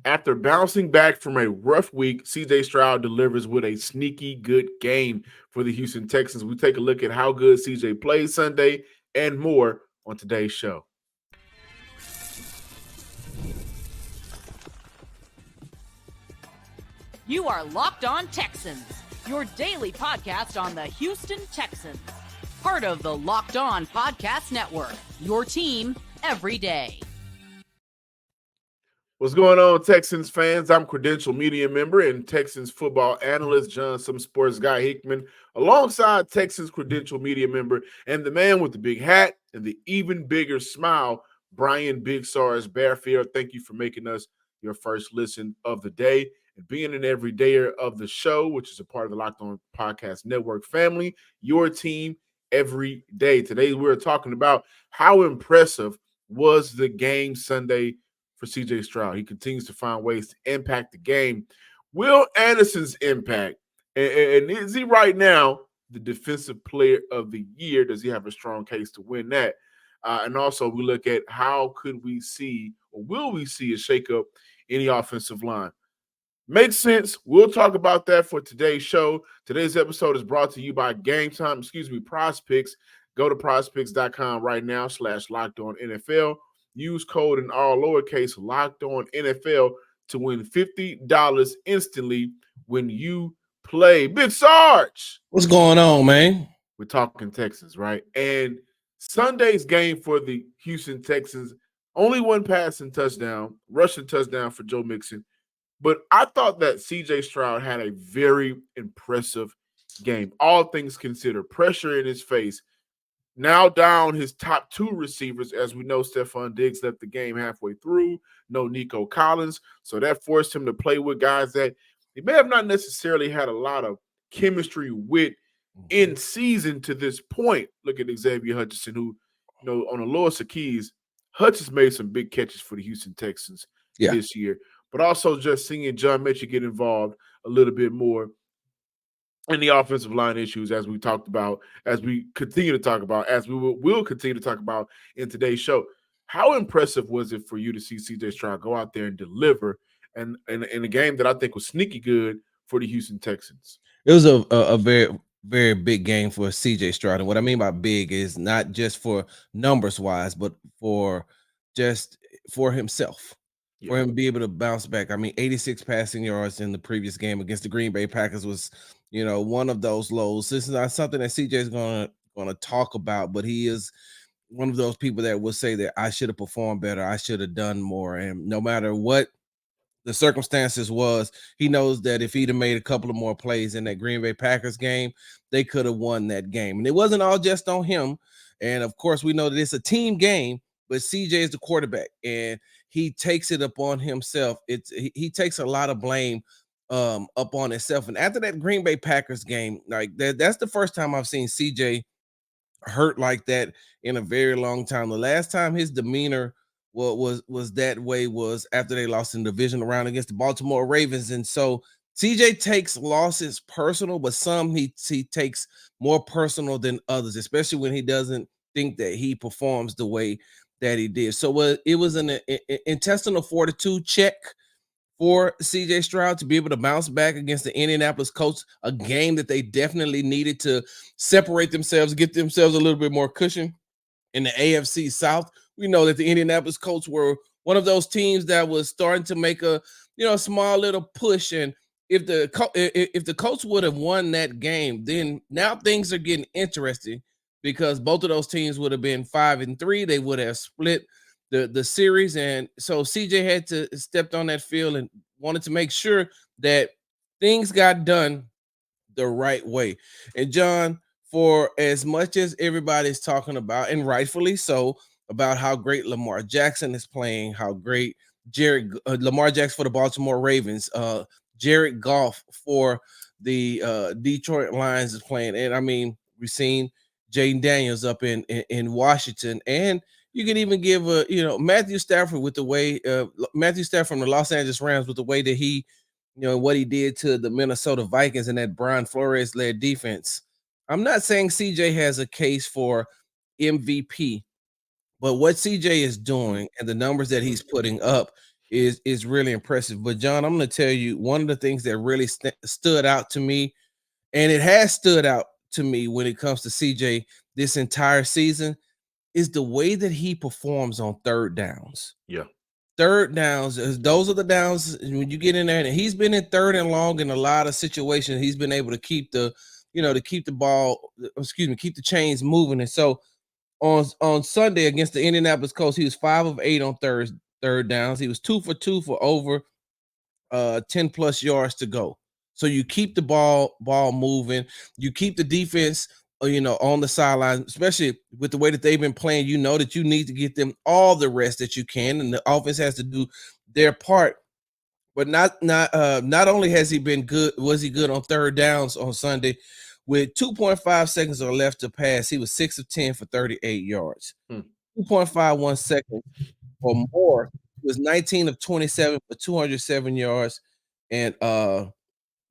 After bouncing back from a rough week, CJ Stroud delivers with a sneaky good game for the Houston Texans. We take a look at how good CJ played Sunday and more on today's show. You are Locked On Texans, your daily podcast on the Houston Texans. Part of the Locked On Podcast Network, your team every day. What's going on, Texans fans? I'm credential media member and Texans football analyst John Some Sports Guy Hickman, alongside Texans credential media member and the man with the big hat and the even bigger smile, Brian Big Sars Bearfield. Thank you for making us your first listen of the day and being an everydayer of the show, which is a part of the Locked On Podcast Network family, your team every day. Today, we're talking about how impressive was the game Sunday for CJ Stroud. He continues to find ways to impact the game. Will Anderson's impact, and is he right now the defensive player of the year? Does he have a strong case to win that? And also we look at how could we see, or will we see a shakeup in the offensive line? Makes sense. We'll talk about that for today's show. Today's episode is brought to you by PrizePicks. Go to PrizePicks.com right now /LockedOnNFL. Use code in all lowercase Locked On NFL to win $50 instantly when you play. Big Sarge, what's going on, man? We're talking Texans, right? And Sunday's game for the Houston Texans, only one passing touchdown, rushing touchdown for Joe Mixon. But I thought that CJ Stroud had a very impressive game. All things considered, pressure in his face. Now down his top two receivers. As we know, Stephon Diggs left the game halfway through. No Nico Collins. So that forced him to play with guys that he may have not necessarily had a lot of chemistry with in season to this point. Look at Xavier Hutchinson, who, on the lowest of keys, Hutch made some big catches for the Houston Texans this year. But also just seeing John Mechie get involved a little bit more in the offensive line issues, as we talked about, as we continue to talk about, as we will continue to talk about in today's show. How impressive was it for you to see CJ Stroud go out there and deliver and in a game that I think was sneaky good for the Houston Texans? It was a very, very big game for CJ Stroud. And what I mean by big is not just for numbers wise, but for himself. Yeah. For him to be able to bounce back. I mean, 86 passing yards in the previous game against the Green Bay Packers was, one of those lows. This is not something that CJ is gonna talk about, but he is one of those people that will say that I should have performed better, I should have done more. And no matter what the circumstances was, he knows that if he'd have made a couple of more plays in that Green Bay Packers game, they could have won that game. And it wasn't all just on him. And of course, we know that it's a team game, but CJ is the quarterback and he takes it upon himself. He takes a lot of blame up on himself. And after that Green Bay Packers game, like that's the first time I've seen CJ hurt like that in a very long time. The last time his demeanor was that way was after they lost in the divisional round against the Baltimore Ravens. And so CJ takes losses personal, but some he takes more personal than others, especially when he doesn't think that he performs the way that he did. So it was an intestinal fortitude check for CJ Stroud to be able to bounce back against the Indianapolis Colts, a game that they definitely needed to separate themselves, get themselves a little bit more cushion in the AFC South. We know that the Indianapolis Colts were one of those teams that was starting to make a small little push. And if the Colts would have won that game, then now things are getting interesting because both of those teams would have been 5-3. They would have split the series. And so CJ had to step on that field and wanted to make sure that things got done the right way. And John, for as much as everybody's talking about, and rightfully so, about how great Lamar Jackson is playing, how great Lamar Jackson for the Baltimore Ravens, Jared Goff for the Detroit Lions is playing. And I mean, we've seen Jaden Daniels up in Washington, and you can even give Matthew Stafford with the way Matthew Stafford from the Los Angeles Rams with the way that he, what he did to the Minnesota Vikings and that Brian Flores led defense. I'm not saying CJ has a case for MVP, but what CJ is doing and the numbers that he's putting up, is really impressive. But John, I'm going to tell you one of the things that really stood out to me, and it has stood out to me when it comes to CJ this entire season, is the way that he performs on third downs. Yeah. Third downs, those are the downs when you get in there, and he's been in third and long in a lot of situations. He's been able to keep the, to keep the ball, keep the chains moving. And so on Sunday against the Indianapolis Colts, he was 5 of 8 on third downs. He was 2 for 2 for over 10 plus yards to go. So you keep the ball moving, you keep the defense on the sideline, especially with the way that they've been playing. You know that you need to get them all the rest that you can, and the offense has to do their part. But not only has he been good, was he good on third downs on Sunday. With 2.5 seconds or left to pass, he was 6 of 10 for 38 yards. 2.51 seconds or more, he was 19 of 27 for 207 yards and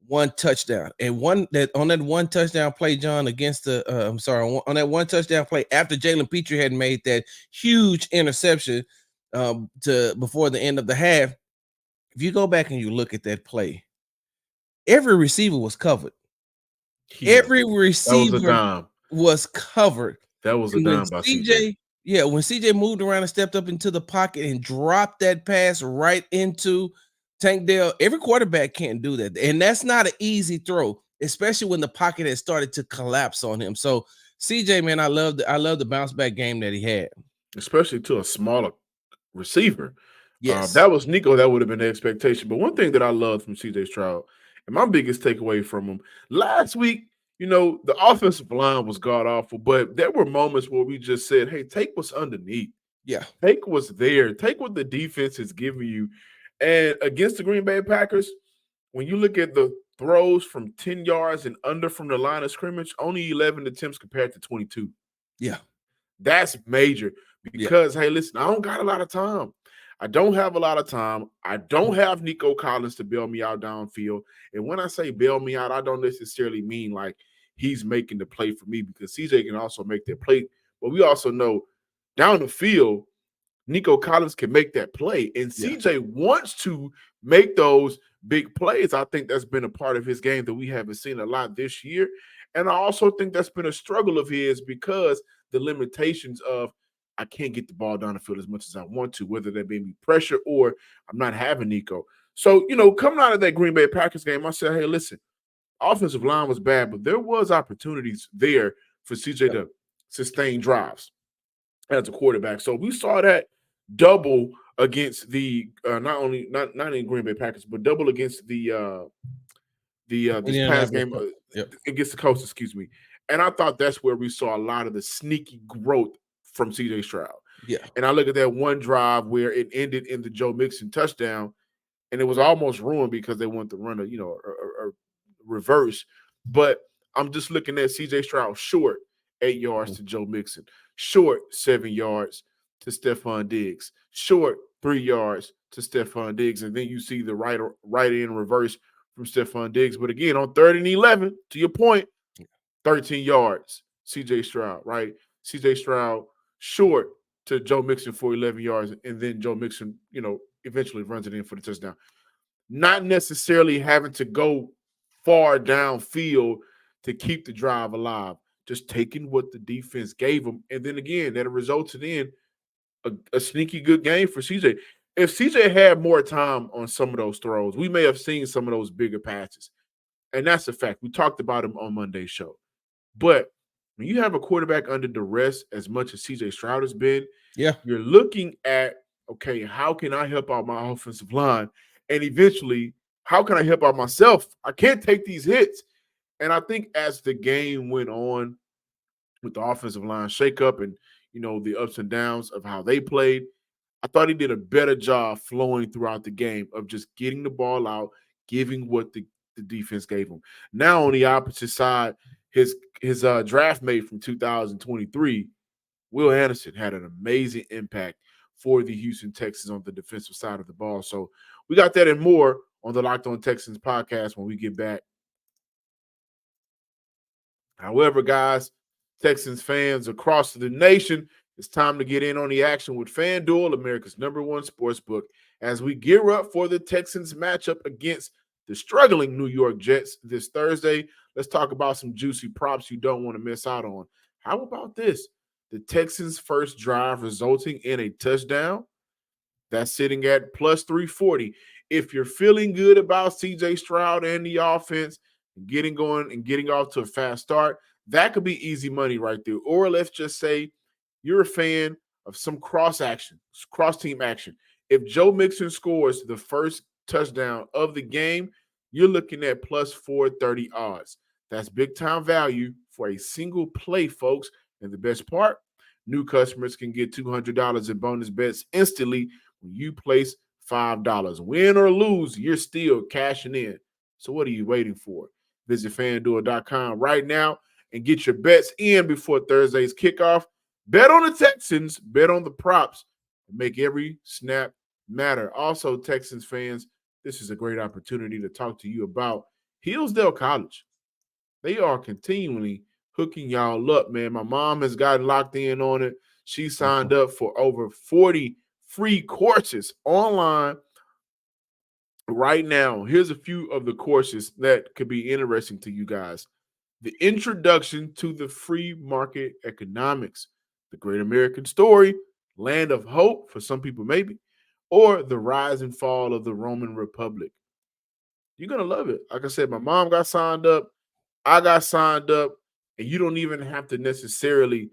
one touchdown. And on that one touchdown play, John, against the on that one touchdown play after Jalen Petrie had made that huge interception before the end of the half. If you go back and you look at that play, every receiver was covered. Yeah. Every receiver was covered. That was a dime by CJ. Yeah, when CJ moved around and stepped up into the pocket and dropped that pass right into Tank Dell, every quarterback can't do that. And that's not an easy throw, especially when the pocket has started to collapse on him. So CJ, man, I love the bounce back game that he had. Especially to a smaller receiver. Yes. That was Nico. That would have been the expectation. But one thing that I love from CJ Stroud, and my biggest takeaway from him last week, the offensive line was god awful, but there were moments where we just said, hey, take what's underneath. Yeah. Take what's there. Take what the defense is giving you. And against the Green Bay Packers, when you look at the throws from 10 yards and under from the line of scrimmage, only 11 attempts compared to 22. Yeah. That's major because, hey, listen, I don't got a lot of time. I don't have a lot of time. I don't have Nico Collins to bail me out downfield. And when I say bail me out, I don't necessarily mean like he's making the play for me, because CJ can also make that play. But we also know down the field, Nico Collins can make that play. And CJ wants to make those big plays. I think that's been a part of his game that we haven't seen a lot this year. And I also think that's been a struggle of his because the limitations of I can't get the ball down the field as much as I want to, whether that be pressure or I'm not having Nico. So, coming out of that Green Bay Packers game, I said, hey, listen, offensive line was bad, but there was opportunities there for CJ to sustain drives as a quarterback. So we saw that double against the not in Green Bay Packers, but double against the this past game against the Colts, excuse me. And I thought that's where we saw a lot of the sneaky growth from CJ Stroud. Yeah. And I look at that one drive where it ended in the Joe Mixon touchdown, and it was almost ruined because they wanted to run a reverse. But I'm just looking at CJ Stroud short 8 yards to Joe Mixon, short 7 yards to Stephon Diggs, short 3 yards to Stephon Diggs, and then you see the right end reverse from Stephon Diggs. But again, on 3rd and 11, to your point, 13 yards, CJ Stroud, right? CJ Stroud short to Joe Mixon for 11 yards, and then Joe Mixon, eventually runs it in for the touchdown. Not necessarily having to go far downfield to keep the drive alive, just taking what the defense gave them. And then again, that resulted in a sneaky good game for CJ. If CJ had more time on some of those throws, we may have seen some of those bigger passes. And that's a fact. We talked about him on Monday's show. But when you have a quarterback under duress as much as CJ Stroud has been, you're looking at, okay, how can I help out my offensive line? And eventually, how can I help out myself? I can't take these hits. And I think as the game went on with the offensive line shakeup and, the ups and downs of how they played, I thought he did a better job flowing throughout the game of just getting the ball out, giving what the defense gave him. Now on the opposite side, his draft mate from 2023, Will Anderson, had an amazing impact for the Houston Texans on the defensive side of the ball. So we got that and more on the Locked On Texans podcast when we get back. However, guys, Texans fans across the nation, it's time to get in on the action with FanDuel, America's #1 sportsbook. as we gear up for the Texans matchup against the struggling New York Jets this Thursday. Let's talk about some juicy props you don't want to miss out on. How about this? The Texans' first drive resulting in a touchdown. That's sitting at plus 340. If you're feeling good about CJ Stroud and the offense, getting going and getting off to a fast start, that could be easy money right there. Or let's just say you're a fan of some cross action, cross team action. If Joe Mixon scores the first touchdown of the game, you're looking at plus 430 odds. That's big time value for a single play, folks. And the best part, new customers can get $200 in bonus bets instantly when you place $5. Win or lose, you're still cashing in. So what are you waiting for? Visit FanDuel.com right now and get your bets in before Thursday's kickoff. Bet on the Texans, bet on the props, and make every snap matter. Also, Texans fans, this is a great opportunity to talk to you about Hillsdale College. They are continually hooking y'all up, man. My mom has gotten locked in on it. She signed up for over 40 free courses online right now. Here's a few of the courses that could be interesting to you guys. The Introduction to the Free Market Economics, The Great American Story, Land of Hope, for some people maybe, or The Rise and Fall of the Roman Republic. You're going to love it. Like I said, my mom got signed up. I got signed up, and you don't even have to necessarily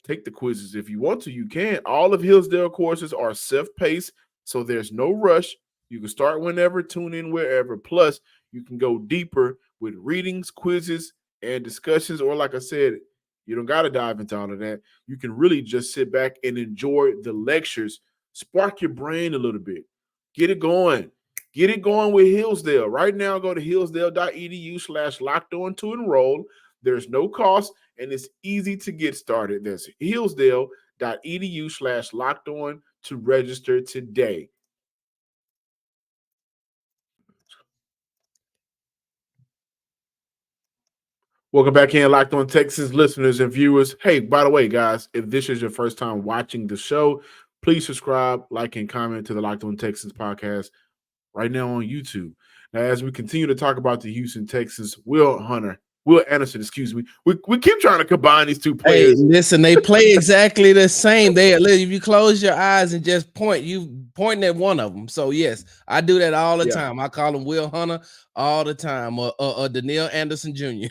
take the quizzes. If you want to, you can. All of Hillsdale courses are self-paced, so there's no rush. You can start whenever, tune in wherever. Plus, you can go deeper with readings, quizzes, and discussions. Or like I said, you don't got to dive into all of that. You can really just sit back and enjoy the lectures, spark your brain a little bit, get it going. Get it going with Hillsdale. Right now, go to hillsdale.edu/locked on to enroll. There's no cost, and it's easy to get started. That's hillsdale.edu/locked on to register today. Welcome back in, Locked On Texans listeners and viewers. Hey, by the way, guys, if this is your first time watching the show, please subscribe, like, and comment to the Locked On Texans podcast right now on YouTube. Now, as we continue to talk about the Houston Texans, Will Anderson, excuse me. We keep trying to combine these two Hey, players. listen, they play exactly the same. If you close your eyes and just point, you pointing at one of them. So yes, I do that all the time. I call him Will Hunter all the time, or Danielle Anderson Jr.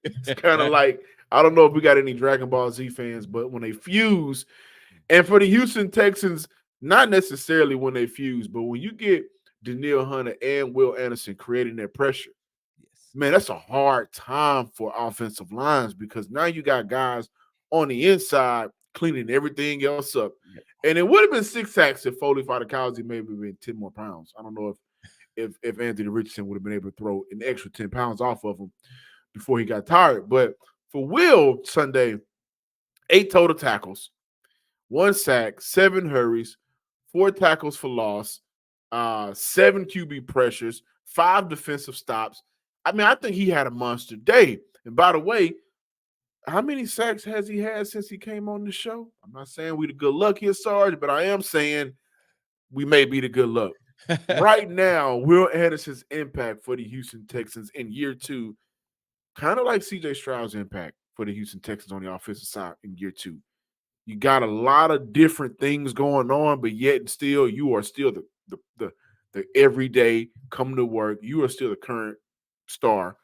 It's kind of like, I don't know if we got any Dragon Ball Z fans, but when they fuse, and for the Houston Texans, not necessarily when they fuse, but when you get Danielle Hunter and Will Anderson creating that pressure, man, that's a hard time for offensive lines because now you got guys on the inside cleaning everything else up. Yep. And it would have been 6 sacks if Foley Fatukasi maybe been 10 more pounds. I don't know if Anthony Richardson would have been able to throw an extra 10 pounds off of him before he got tired. But for Will Sunday, 8 total tackles, 1 sack, 7 hurries, 4 tackles for loss, 7 QB pressures, 5 defensive stops. I mean, I think he had a monster day. And by the way, how many sacks has he had since he came on the show? I'm not saying we the good luck here, Sarge, but I am saying we may be the good luck. Right now, Will Anderson's impact for the Houston Texans in year 2, kind of like CJ Stroud's impact for the Houston Texans on the offensive side in year 2. You got a lot of different things going on, but yet and still, you are still the everyday coming to work. You are still the current star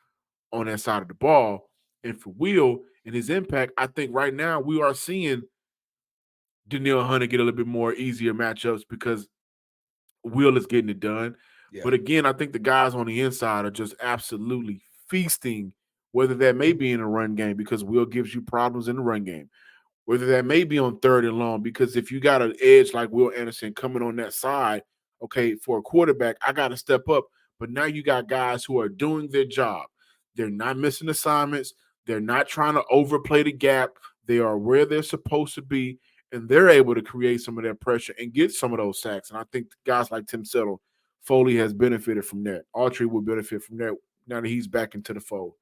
on that side of the ball. And for Will and his impact, I think right now we are seeing Danielle Hunter get a little bit more easier matchups because Will is getting it done. Yeah. But again, I think the guys on the inside are just absolutely feasting, whether that may be in a run game because Will gives you problems in the run game, whether that may be on 3rd and long, because if you got an edge like Will Anderson coming on that side, okay, for a quarterback, I got to step up. But now you got guys who are doing their job. They're not missing assignments. They're not trying to overplay the gap. They are where they're supposed to be, and they're able to create some of that pressure and get some of those sacks. And I think guys like Tim Settle, Foley has benefited from that. Autry will benefit from that now that he's back into the fold.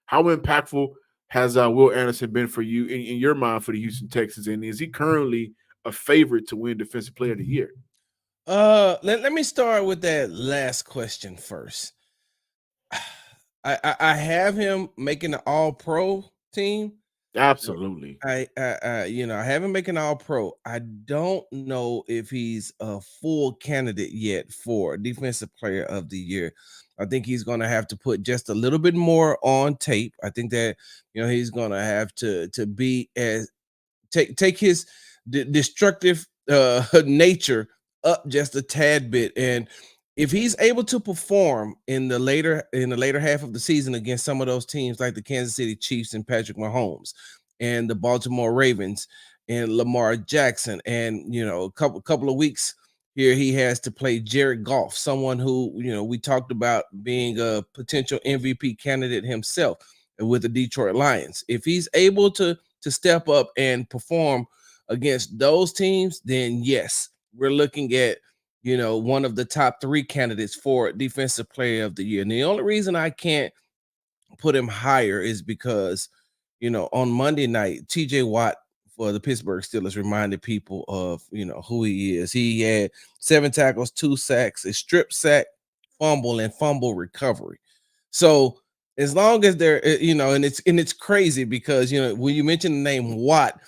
How impactful has Will Anderson been for you in your mind for the Houston Texans, and is he currently a favorite to win Defensive Player of the Year? Let me start with that last question first. I have him making the All Pro team. Absolutely. I have him making All Pro. I don't know if he's a full candidate yet for Defensive Player of the Year. I think he's going to have to put just a little bit more on tape. I think that he's going to have to be as take his destructive nature up just a tad bit, and if he's able to perform in the later half of the season against some of those teams like the Kansas City Chiefs and Patrick Mahomes and the Baltimore Ravens and Lamar Jackson, and a couple of weeks here he has to play Jared Goff, someone who we talked about being a potential MVP candidate himself with the Detroit Lions. If he's able to step up and perform against those teams, then yes, we're looking at one of the top 3 candidates for Defensive Player of the Year. And the only reason I can't put him higher is because on Monday night, TJ Watt for the Pittsburgh Steelers reminded people of who he is. He had 7 tackles, 2 sacks, a strip sack, fumble, and fumble recovery. So as long as they're and it's crazy because when you mention the name Watt,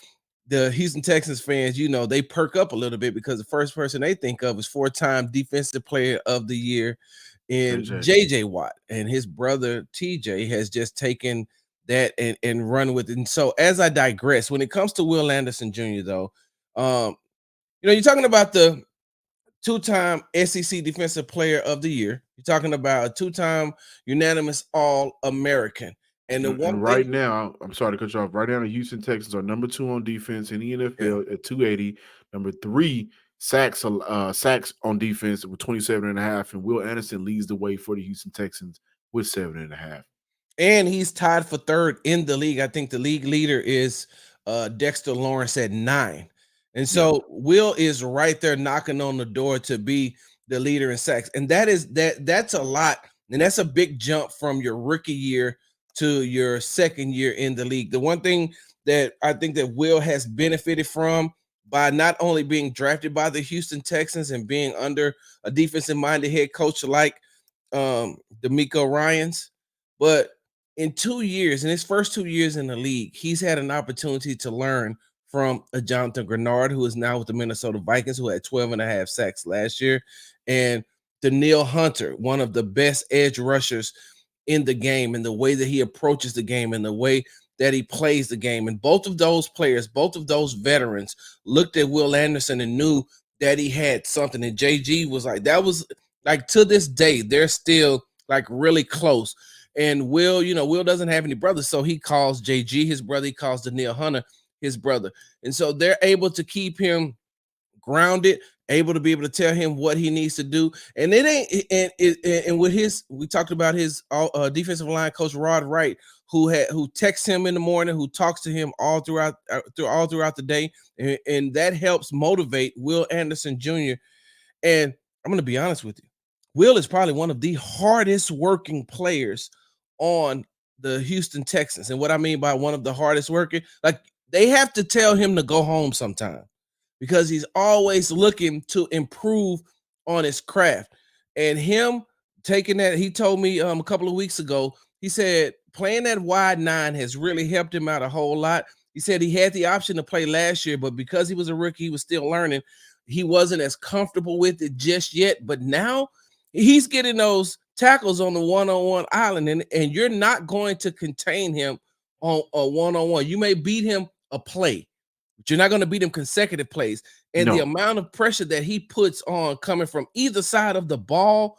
the Houston Texans fans, they perk up a little bit because the first person they think of is 4-time Defensive Player of the Year in JJ Watt, and his brother TJ has just taken that and run with it. And so as I digress, when it comes to Will Anderson Jr., though, you're talking about the 2-time SEC Defensive Player of the Year. You're talking about a 2-time unanimous All-American. And the one right now, I'm sorry to cut you off. Right now, the Houston Texans are number 2 on defense in the NFL at 280. Number 3 sacks on defense with 27.5, and Will Anderson leads the way for the Houston Texans with 7.5. And he's tied for 3rd in the league. I think the league leader is Dexter Lawrence at 9. And so Will is right there knocking on the door to be the leader in sacks. And that's a lot. And that's a big jump from your rookie year to your 2nd year in the league. The one thing that I think that Will has benefited from by not only being drafted by the Houston Texans and being under a defensive-minded head coach like DeMeco Ryans, but in 2 years, in his first 2 years in the league, he's had an opportunity to learn from a Jonathan Grenard, who is now with the Minnesota Vikings, who had 12.5 sacks last year, and Danielle Hunter, one of the best edge rushers in the game, and the way that he approaches the game and the way that he plays the game. And both of those players, both of those veterans looked at Will Anderson and knew that he had something. And JG was like, that was like, to this day, they're still like really close. And Will, Will doesn't have any brothers, so he calls JG his brother. He calls Danielle Hunter his brother. And so they're able to keep him grounded, able to be able to tell him what he needs to do. And it ain't, and with we talked about his defensive line coach, Rod Wright, who texts him in the morning, who talks to him all throughout the day. And that helps motivate Will Anderson Jr. And I'm going to be honest with you. Will is probably one of the hardest working players on the Houston Texans. And what I mean by one of the hardest working, like, they have to tell him to go home sometime because he's always looking to improve on his craft. And him taking that, he told me a couple of weeks ago, he said playing that wide 9 has really helped him out a whole lot. He said he had the option to play last year, but because he was a rookie, he was still learning. He wasn't as comfortable with it just yet, but now he's getting those tackles on the one-on-one island, and you're not going to contain him on a one-on-one. You may beat him a play, but you're not going to beat him consecutive plays. And the amount of pressure that he puts on coming from either side of the ball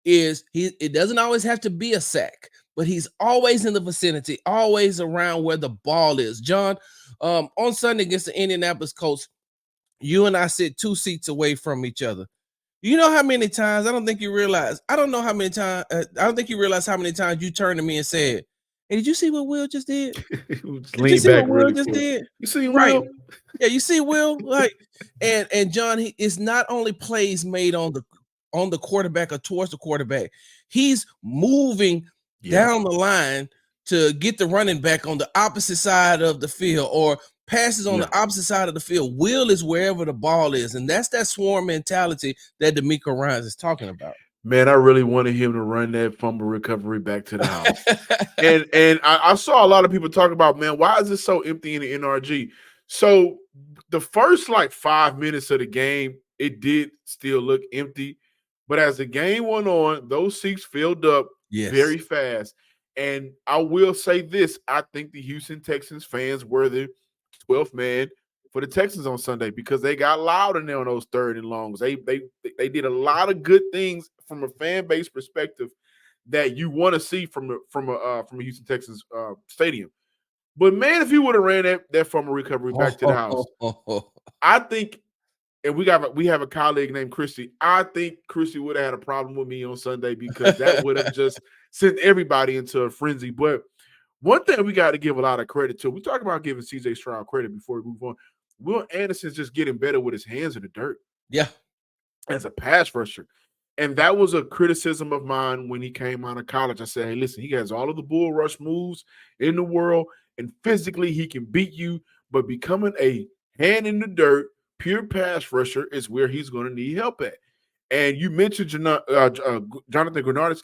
it doesn't always have to be a sack, but he's always in the vicinity, always around where the ball is. John, on Sunday against the Indianapolis Colts, you and I sit 2 seats away from each other. You know how many times, I don't think you realize how many times you turned to me and said, "Hey, did you see what Will just did? Did you see what Will just did? You see Right. Will? Yeah, you see Will? Like, and John, he is not only plays made on the quarterback or towards the quarterback, he's moving down the line to get the running back on the opposite side of the field, or passes on the opposite side of the field. Will is wherever the ball is, and that's that swarm mentality that DeMeco Ryans is talking about. Man, I really wanted him to run that fumble recovery back to the house. and I saw a lot of people talk about, man, why is it so empty in the NRG? So the first like 5 minutes of the game, it did still look empty. But as the game went on, those seats filled up very fast. And I will say this, I think the Houston Texans fans were the 12th man for the Texans on Sunday because they got loud in there on those third and longs. They did a lot of good things from a fan base perspective that you want to see from a Houston Texans stadium. But man, if he would have ran that fumble recovery back to the house, I think, and we have a colleague named Christy. I think Christy would have had a problem with me on Sunday because that would have just sent everybody into a frenzy. But one thing we got to give a lot of credit to, we talk about giving CJ Stroud credit before we move on. Will Anderson's just getting better with his hands in the dirt. Yeah. As a pass rusher. And that was a criticism of mine when he came out of college. I said, hey, listen, he has all of the bull rush moves in the world, and physically he can beat you, but becoming a hand in the dirt, pure pass rusher is where he's going to need help at. And you mentioned Jonathan Grenard,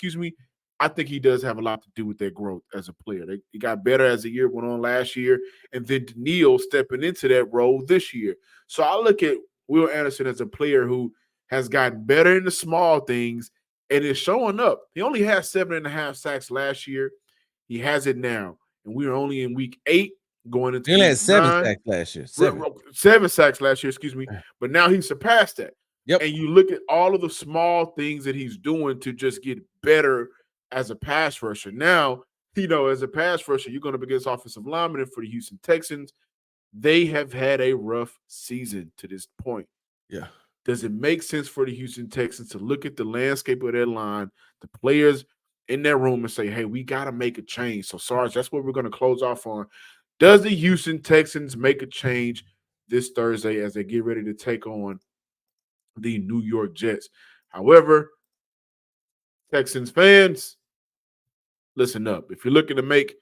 I think he does have a lot to do with their growth as a player. He got better as the year went on last year, and then Daniil stepping into that role this year. So I look at Will Anderson as a player who has gotten better in the small things and is showing up. He only had 7.5 sacks last year. He has it now. And we are only in week 8 going into he had 7 9. sacks last year. 7 sacks last year, But now he's surpassed that. Yep. And you look at all of the small things that he's doing to just get better as a pass rusher. Now, as a pass rusher, you're going to be against offensive linemen for the Houston Texans. They have had a rough season to this point. Yeah. Does it make sense for the Houston Texans to look at the landscape of their line, the players in their room, and say, hey, we got to make a change? So, Sarge, that's what we're going to close off on. Does the Houston Texans make a change this Thursday as they get ready to take on the New York Jets? However, Texans fans, listen up. If you're looking to make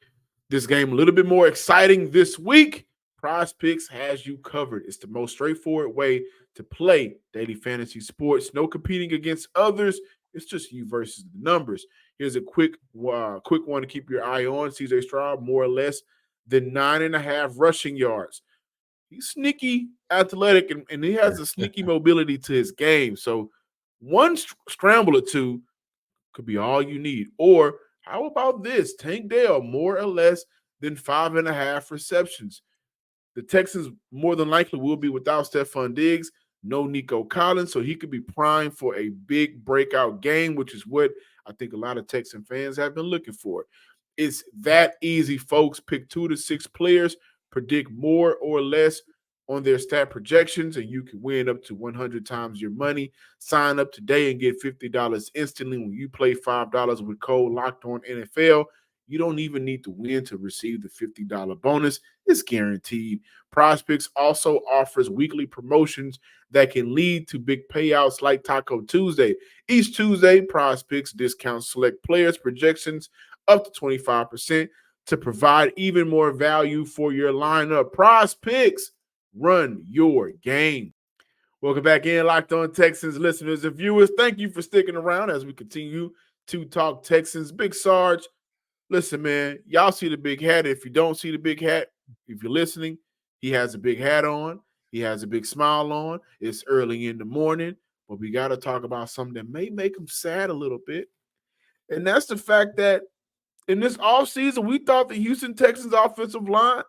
this game a little bit more exciting this week, PrizePicks has you covered. It's the most straightforward way to play daily fantasy sports. No competing against others. It's just you versus the numbers. Here's a quick one to keep your eye on. CJ Stroud, more or less than 9.5 rushing yards. He's sneaky athletic, and he has a sneaky mobility to his game. So one scramble or two could be all you need. Or how about this? Tank Dell, more or less than 5.5 receptions. The Texans more than likely will be without Stephon Diggs, no Nico Collins, so he could be primed for a big breakout game, which is what I think a lot of Texan fans have been looking for. It's that easy, folks. Pick 2 to 6 players, predict more or less on their stat projections, and you can win up to 100 times your money. Sign up today and get $50 instantly when you play $5 with code LOCKEDONNFL. You don't even need to win to receive the $50 bonus. It's guaranteed. PrizePicks also offers weekly promotions that can lead to big payouts like Taco Tuesday. Each Tuesday, PrizePicks discounts select players' projections up to 25% to provide even more value for your lineup. PrizePicks, run your game. Welcome back in, Locked On Texans listeners and viewers. Thank you for sticking around as we continue to talk Texans. Big Sarge, listen, man, y'all see the big hat. If you don't see the big hat, if you're listening, he has a big hat on. He has a big smile on. It's early in the morning, but we got to talk about something that may make him sad a little bit. And that's the fact that in this offseason, we thought the Houston Texans offensive line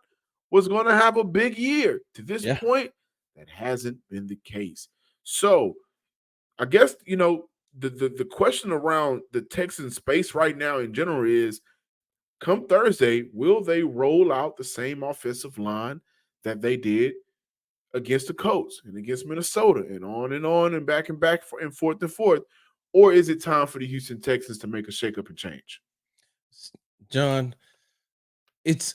was going to have a big year. To this point, that hasn't been the case. So I guess, the question around the Texans space right now in general is, come Thursday, will they roll out the same offensive line that they did against the Colts and against Minnesota and on and back and forth? Or is it time for the Houston Texans to make a shakeup and change? John, it's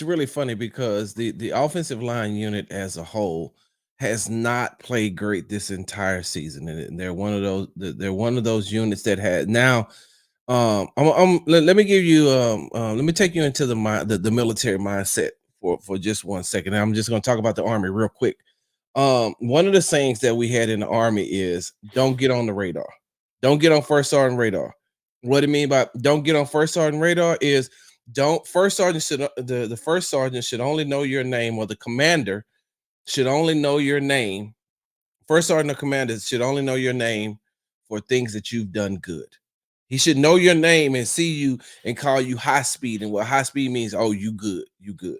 really funny because the offensive line unit as a whole has not played great this entire season, and they're one of those units that had now. Let me give you let me take you into the military mindset for just 1 second. And I'm just going to talk about the Army real quick. One of the sayings that we had in the Army is don't get on the radar. Don't get on first sergeant radar. What do you mean by don't get on first sergeant radar is don't first sergeant should the first sergeant should only know your name, or the commander should only know your name. First sergeant or commander should only know your name for things that you've done good. He should know your name and see you and call you high speed. And what high speed means, oh, you good, you good.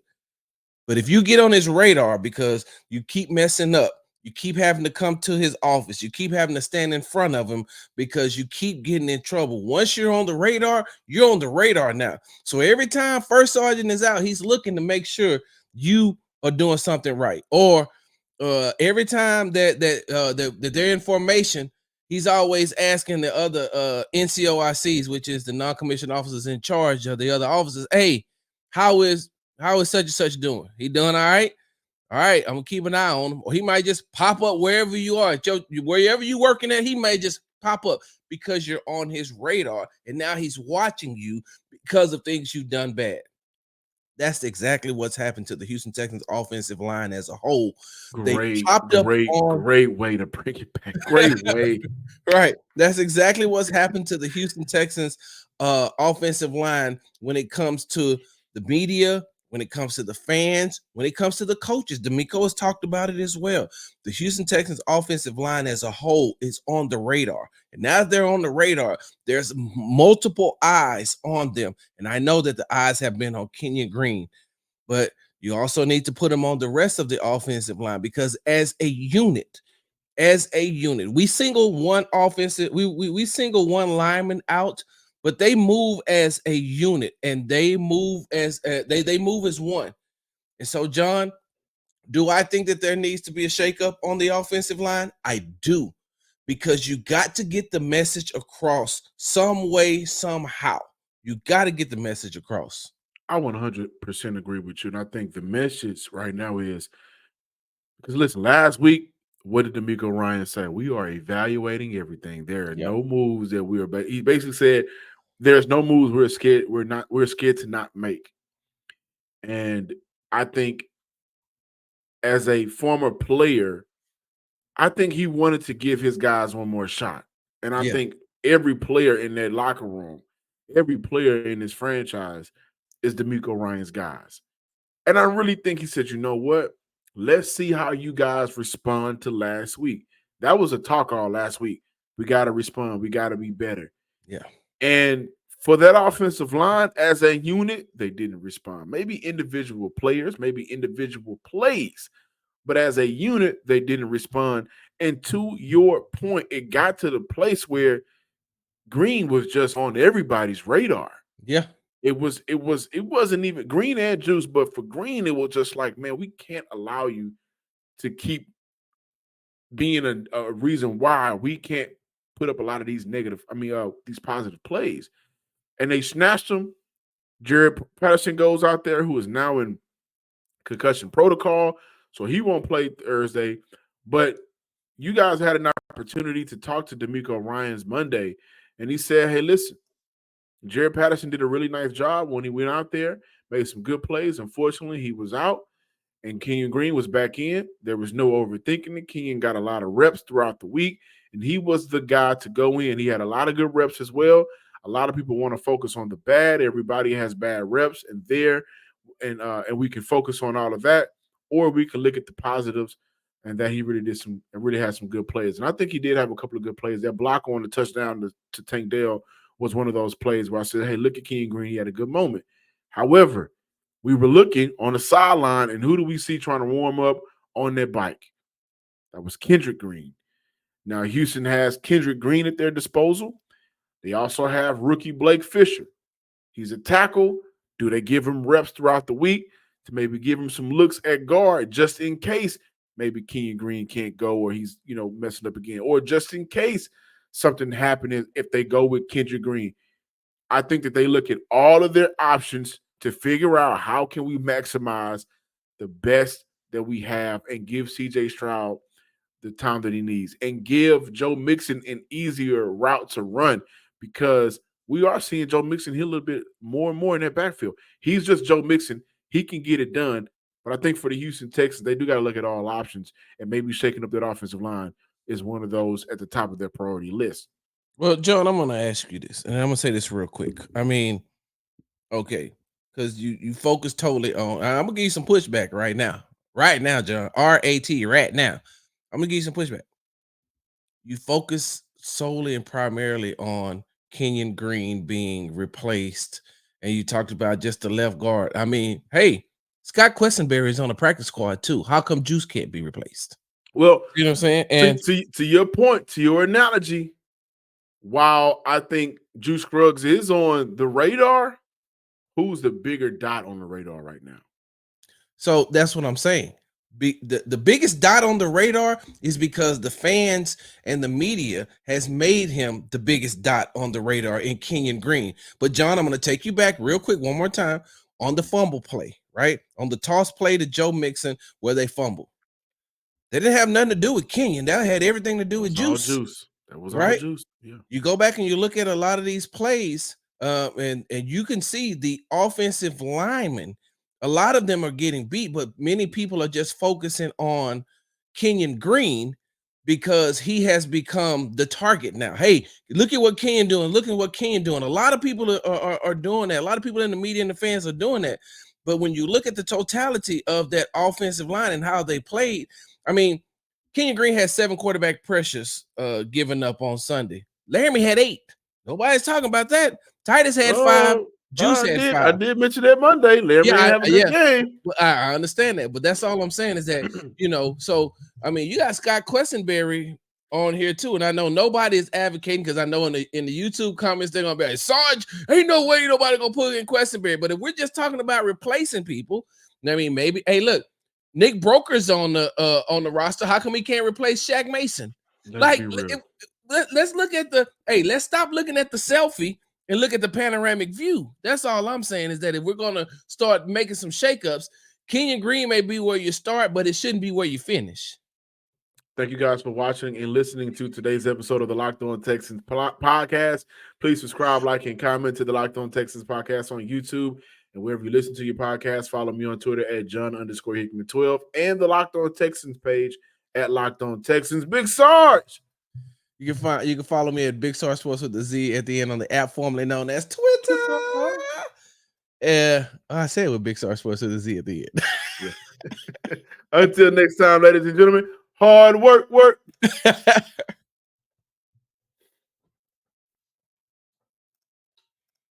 But if you get on his radar because you keep messing up, you keep having to come to his office, you keep having to stand in front of him because you keep getting in trouble. Once you're on the radar, you're on the radar now. So every time first sergeant is out, he's looking to make sure you are doing something right. Or every time that they're in formation, he's always asking the other NCOICs, which is the non-commissioned officers in charge of the other officers, hey, how is such and such doing? He doing all right? All right, I'm gonna keep an eye on him. Or he might just pop up wherever you are. Wherever you working at, he may just pop up because you're on his radar. And now he's watching you because of things you've done bad. That's exactly what's happened to the Houston Texans offensive line as a whole. Great way to bring it back. Great way. Right. That's exactly what's happened to the Houston Texans offensive line when it comes to the media, when it comes to the fans, when it comes to the coaches. D'Amico has talked about it as well. The Houston Texans offensive line as a whole is on the radar. And now they're on the radar, there's multiple eyes on them. And I know that the eyes have been on Kenyon Green, but you also need to put them on the rest of the offensive line, because as a unit, we single one offensive, we single one lineman out, but they move as a unit, and they move as they move as one. And so, John, do I think that there needs to be a shakeup on the offensive line? I do, because you got to get the message across some way, somehow. You got to get the message across. I 100% agree with you. And I think the message right now is, because listen, last week, what did D'Amico Ryan say? We are evaluating everything. There are no moves that we are. He basically said there's no moves we're scared. We're scared to not make. And I think as a former player, I think he wanted to give his guys one more shot. And I think every player in that locker room, every player in this franchise is D'Amico Ryan's guys. And I really think he said, you know what? Let's see how you guys respond to last week. That was a talk all last week. We got to respond. We got to be better. Yeah. And for that offensive line as a unit, they didn't respond. Maybe individual players, maybe individual plays, but as a unit, they didn't respond. And to your point, it got to the place where Green was just on everybody's radar. Yeah. It wasn't even Green and Juice, but for Green, it was just like, man, we can't allow you to keep being a reason why we can't put up a lot of these these positive plays. And they snatched him. Jared Patterson goes out there, who is now in concussion protocol, so he won't play Thursday. But you guys had an opportunity to talk to D'Amico Ryans Monday, and he said, hey, listen, Jared Patterson did a really nice job when he went out there, made some good plays. Unfortunately, he was out, and Kenyon Green was back in. There was no overthinking it. Kenyon got a lot of reps throughout the week, and he was the guy to go in. He had a lot of good reps as well. A lot of people want to focus on the bad. Everybody has bad reps, and we can focus on all of that, or we can look at the positives and that he really had some good plays. And I think he did have a couple of good plays. That block on the touchdown to Tank Dell was one of those plays where I said, hey, look at Kenyon Green. He had a good moment. However, we were looking on the sideline, and who do we see trying to warm up on their bike? That was Kendrick Green. Now, Houston has Kendrick Green at their disposal. They also have rookie Blake Fisher. He's a tackle. Do they give him reps throughout the week to maybe give him some looks at guard just in case maybe Kenyon Green can't go, or he's, messing up again, or just in case something happening if they go with Kendrick Green? I think that they look at all of their options to figure out how can we maximize the best that we have and give CJ Stroud the time that he needs and give Joe Mixon an easier route to run, because we are seeing Joe Mixon hit a little bit more and more in that backfield. He's just Joe Mixon. He can get it done. But I think for the Houston Texans, they do got to look at all options, and maybe shaking up that offensive line is one of those at the top of their priority list. Well, John, I'm going to ask you this, and I'm going to say this real quick. I mean, okay, because you focus totally on. I'm going to give you some pushback right now. Right now, John. RAT, right now. I'm going to give you some pushback. You focus solely and primarily on Kenyon Green being replaced, and you talked about just the left guard. I mean, hey, Scott Quessenberry is on the practice squad too. How come Juice can't be replaced? Well, You know what I'm saying? And to your point, to your analogy, while I think Juice Scruggs is on the radar, who's the bigger dot on the radar right now? so that's what I'm saying. The biggest dot on the radar is because the fans and the media has made him the biggest dot on the radar in Kenyon Green. But John, I'm going to take you back real quick one more time on the fumble play, right? On the toss play to Joe Mixon where they fumbled. They didn't have nothing to do with Kenyon. That had everything to do with Juice. That was all right? Juice. Yeah. You go back and you look at a lot of these plays, and you can see the offensive linemen. A lot of them are getting beat, but many people are just focusing on Kenyon Green because he has become the target now. Hey, look at what Kenyon doing. Look at what Kenyon doing. A lot of people are doing that. A lot of people in the media and the fans are doing that. But when you look at the totality of that offensive line and how they played, I mean, Kenyon Green had 7 quarterback pressures given up on Sunday. Laramie had 8. Nobody's talking about that. Titus had 5. Juice had 5. I did mention that Monday. Laramie have a good game. Well, I understand that, but that's all I'm saying is that, so I mean, you got Scott Quessenberry on here too, and I know nobody is advocating because I know in the YouTube comments they're gonna be like, Sarge, ain't no way nobody gonna put in Quessenberry. But if we're just talking about replacing people, I mean, maybe, hey, look, Nick Broker's on the roster. How come he can't replace Shaq Mason? Let's look at let's stop looking at the selfie and look at the panoramic view. That's all I'm saying is that if we're gonna start making some shakeups, Kenyon Green may be where you start, but it shouldn't be where you finish. Thank you guys for watching and listening to today's episode of the Locked On Texans podcast. Please subscribe, like, and comment to the Locked On Texans podcast on YouTube. And wherever you listen to your podcast, follow me on Twitter at John_Hickman12 and the Locked On Texans page at Locked On Texans. Big Sarge. You can follow me at Big Sarge Sports with the Z at the end on the app formerly known as Twitter. I said with Big Sarge Sports with the Z at the end. Yeah. Until next time, ladies and gentlemen, hard work.